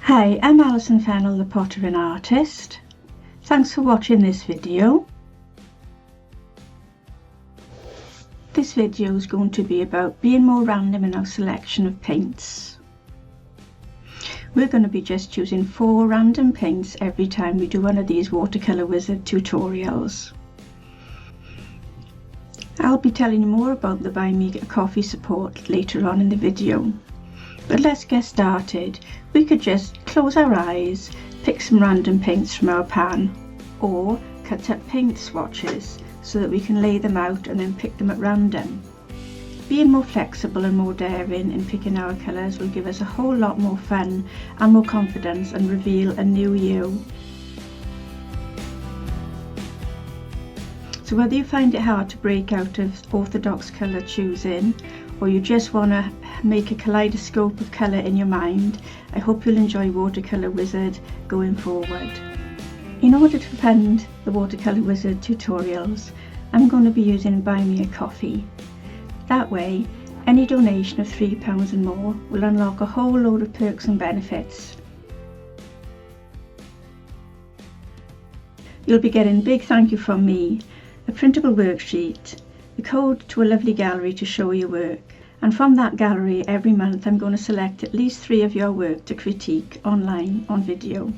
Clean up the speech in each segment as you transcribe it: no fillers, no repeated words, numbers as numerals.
Hi, I'm Alison Fennell, the potter and artist. Thanks for watching this video. This video is going to be about being more random in our selection of paints. We're going to be just using 4 random paints every time we do one of these Watercolour Wizard tutorials. I'll be telling you more about the Buy Me a Coffee support later on in the video. But let's get started. We could just close our eyes, pick some random paints from our pan, or cut up paint swatches so that we can lay them out and then pick them at random. Being more flexible and more daring in picking our colours will give us a whole lot more fun and more confidence and reveal a new you. So whether you find it hard to break out of orthodox colour choosing, or you just want to make a kaleidoscope of colour in your mind, I hope you'll enjoy Watercolour Wizard going forward. In order to fund the Watercolour Wizard tutorials, I'm going to be using Buy Me a Coffee. That way, any donation of £3 and more will unlock a whole load of perks and benefits. You'll be getting a big thank you from me, a printable worksheet, the code to a lovely gallery to show your work, and from that gallery every month I'm going to select at least 3 of your work to critique online on video.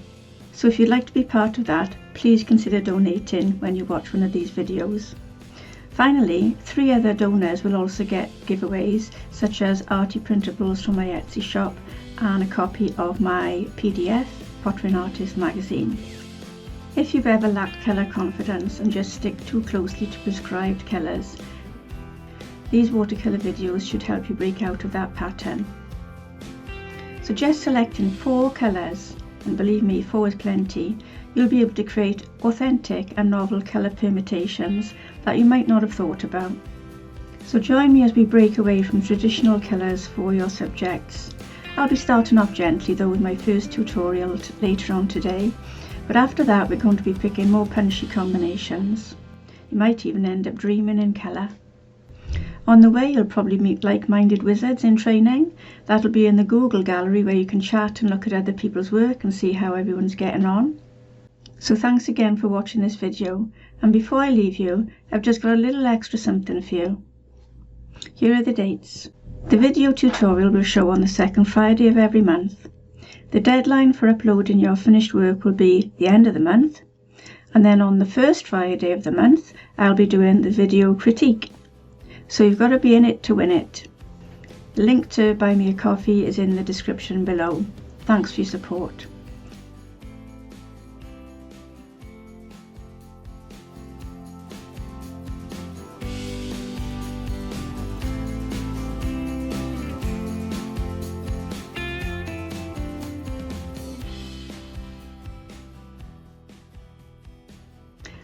So if you'd like to be part of that, please consider donating when you watch one of these videos. Finally, 3 other donors will also get giveaways such as arty printables from my Etsy shop and a copy of my PDF Potter and Artist magazine. If you've ever lacked colour confidence and just stick too closely to prescribed colours, these watercolour videos should help you break out of that pattern. So just selecting 4 colours, and believe me, 4 is plenty, you'll be able to create authentic and novel colour permutations that you might not have thought about. So join me as we break away from traditional colours for your subjects. I'll be starting off gently though with my first tutorial later on today. But after that we're going to be picking more punchy combinations. You might even end up dreaming in colour. On the way you'll probably meet like-minded wizards in training. That'll be in the Google gallery where you can chat and look at other people's work and see how everyone's getting on. So thanks again for watching this video, and before I leave you I've just got a little extra something for you. Here are the dates. The video tutorial will show on the second Friday of every month. The deadline for uploading your finished work will be the end of the month, and then on the first Friday of the month I'll be doing the video critique. So you've got to be in it to win it. The link to Buy Me a Coffee is in the description below. Thanks for your support.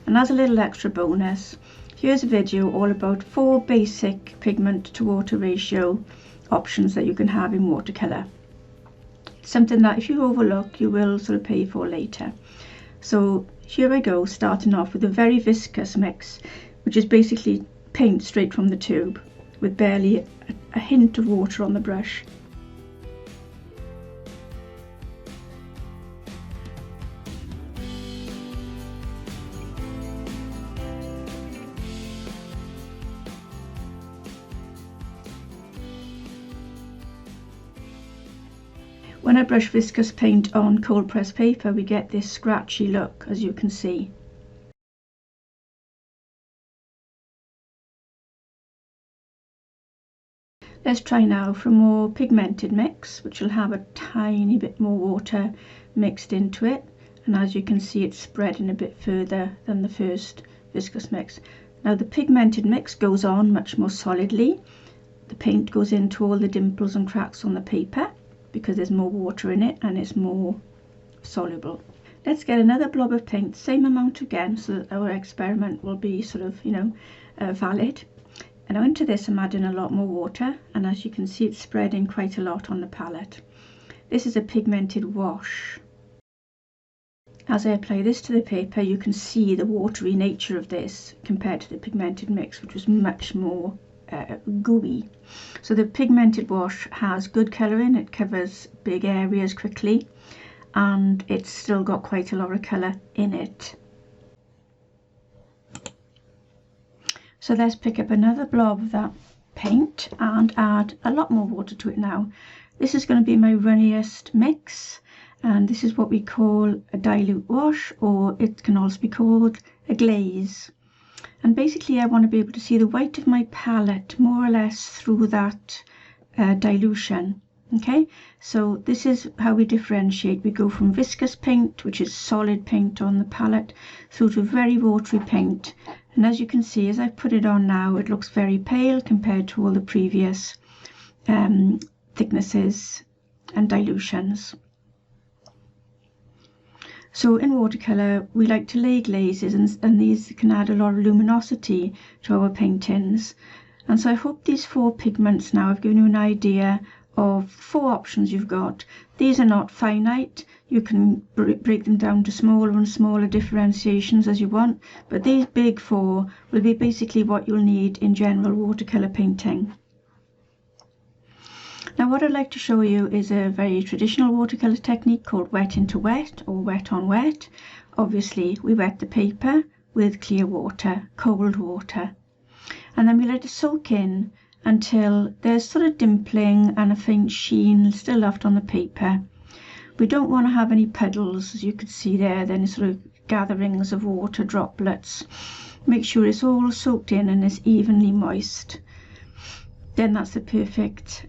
And as a little extra bonus, here's a video all about 4 basic pigment to water ratio options that you can have in watercolour. Something that if you overlook you will sort of pay for later. So here I go, starting off with a very viscous mix, which is basically paint straight from the tube with barely a hint of water on the brush. When I brush viscous paint on cold pressed paper we get this scratchy look, as you can see. Let's try now for a more pigmented mix, which will have a tiny bit more water mixed into it, and as you can see it's spreading a bit further than the first viscous mix. Now the pigmented mix goes on much more solidly. The paint goes into all the dimples and cracks on the paper because there's more water in it and it's more soluble. Let's get another blob of paint, same amount again, so that our experiment will be sort of, valid. And now into this I'm adding a lot more water, and as you can see it's spreading quite a lot on the palette. This is a pigmented wash. As I apply this to the paper you can see the watery nature of this compared to the pigmented mix, which was much more gooey. So the pigmented wash has good colouring, it covers big areas quickly, and it's still got quite a lot of colour in it. So let's pick up another blob of that paint and add a lot more water to it now. This is going to be my runniest mix, and this is what we call a dilute wash, or it can also be called a glaze. And basically I want to be able to see the white of my palette more or less through that dilution. Okay, so this is how we differentiate. We go from viscous paint, which is solid paint on the palette, through to very watery paint. And as you can see, as I put it on now, it looks very pale compared to all the previous thicknesses and dilutions. So in watercolour, we like to lay glazes, and these can add a lot of luminosity to our paintings. And so I hope these 4 pigments now have given you an idea of 4 options you've got. These are not finite. You can break them down to smaller and smaller differentiations as you want, but these big 4 will be basically what you'll need in general watercolour painting. Now what I'd like to show you is a very traditional watercolour technique called wet into wet, or wet on wet. Obviously we wet the paper with clear water, cold water, and then we let it soak in until there's sort of dimpling and a faint sheen still left on the paper. We don't want to have any puddles, as you could see there, then sort of gatherings of water droplets. Make sure it's all soaked in and is evenly moist. Then that's the perfect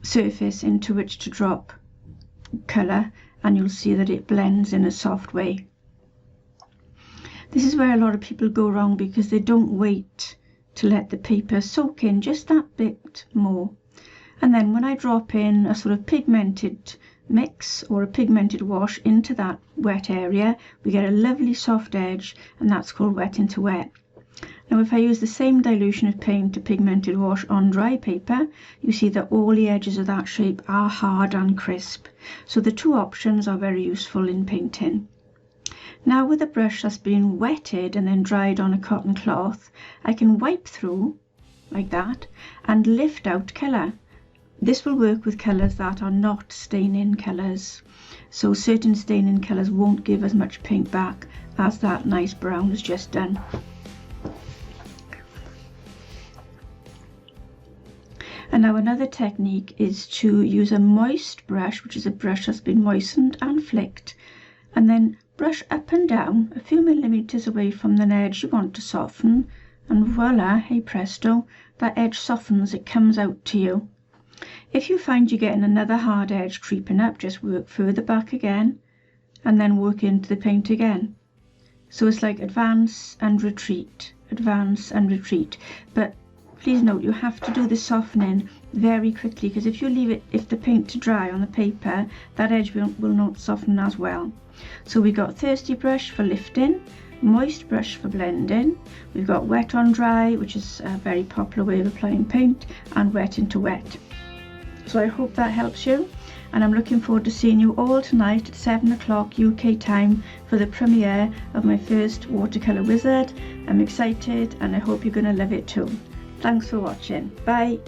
surface into which to drop colour, and you'll see that it blends in a soft way. This is where a lot of people go wrong, because they don't wait to let the paper soak in just that bit more. And then when I drop in a sort of pigmented mix or a pigmented wash into that wet area, we get a lovely soft edge, and that's called wet into wet. Now if I use the same dilution of paint to pigmented wash on dry paper, you see that all the edges of that shape are hard and crisp. So the 2 options are very useful in painting. Now with a brush that's been wetted and then dried on a cotton cloth, I can wipe through like that and lift out colour. This will work with colours that are not stain-in colours. So certain stain-in colours won't give as much paint back as that nice brown has just done. And now another technique is to use a moist brush, which is a brush that's been moistened and flicked, and then brush up and down a few millimetres away from the edge you want to soften, and voila, hey presto, that edge softens, it comes out to you. If you find you're getting another hard edge creeping up, just work further back again and then work into the paint again. So it's like advance and retreat, but please note you have to do the softening very quickly, because if you leave it, if the paint to dry on the paper, that edge will not soften as well. So we got thirsty brush for lifting, moist brush for blending, we've got wet on dry, which is a very popular way of applying paint, and wet into wet. So I hope that helps you, and I'm looking forward to seeing you all tonight at 7 o'clock UK time for the premiere of my first watercolour wizard. I'm excited and I hope you're going to love it too. Thanks for watching. Bye.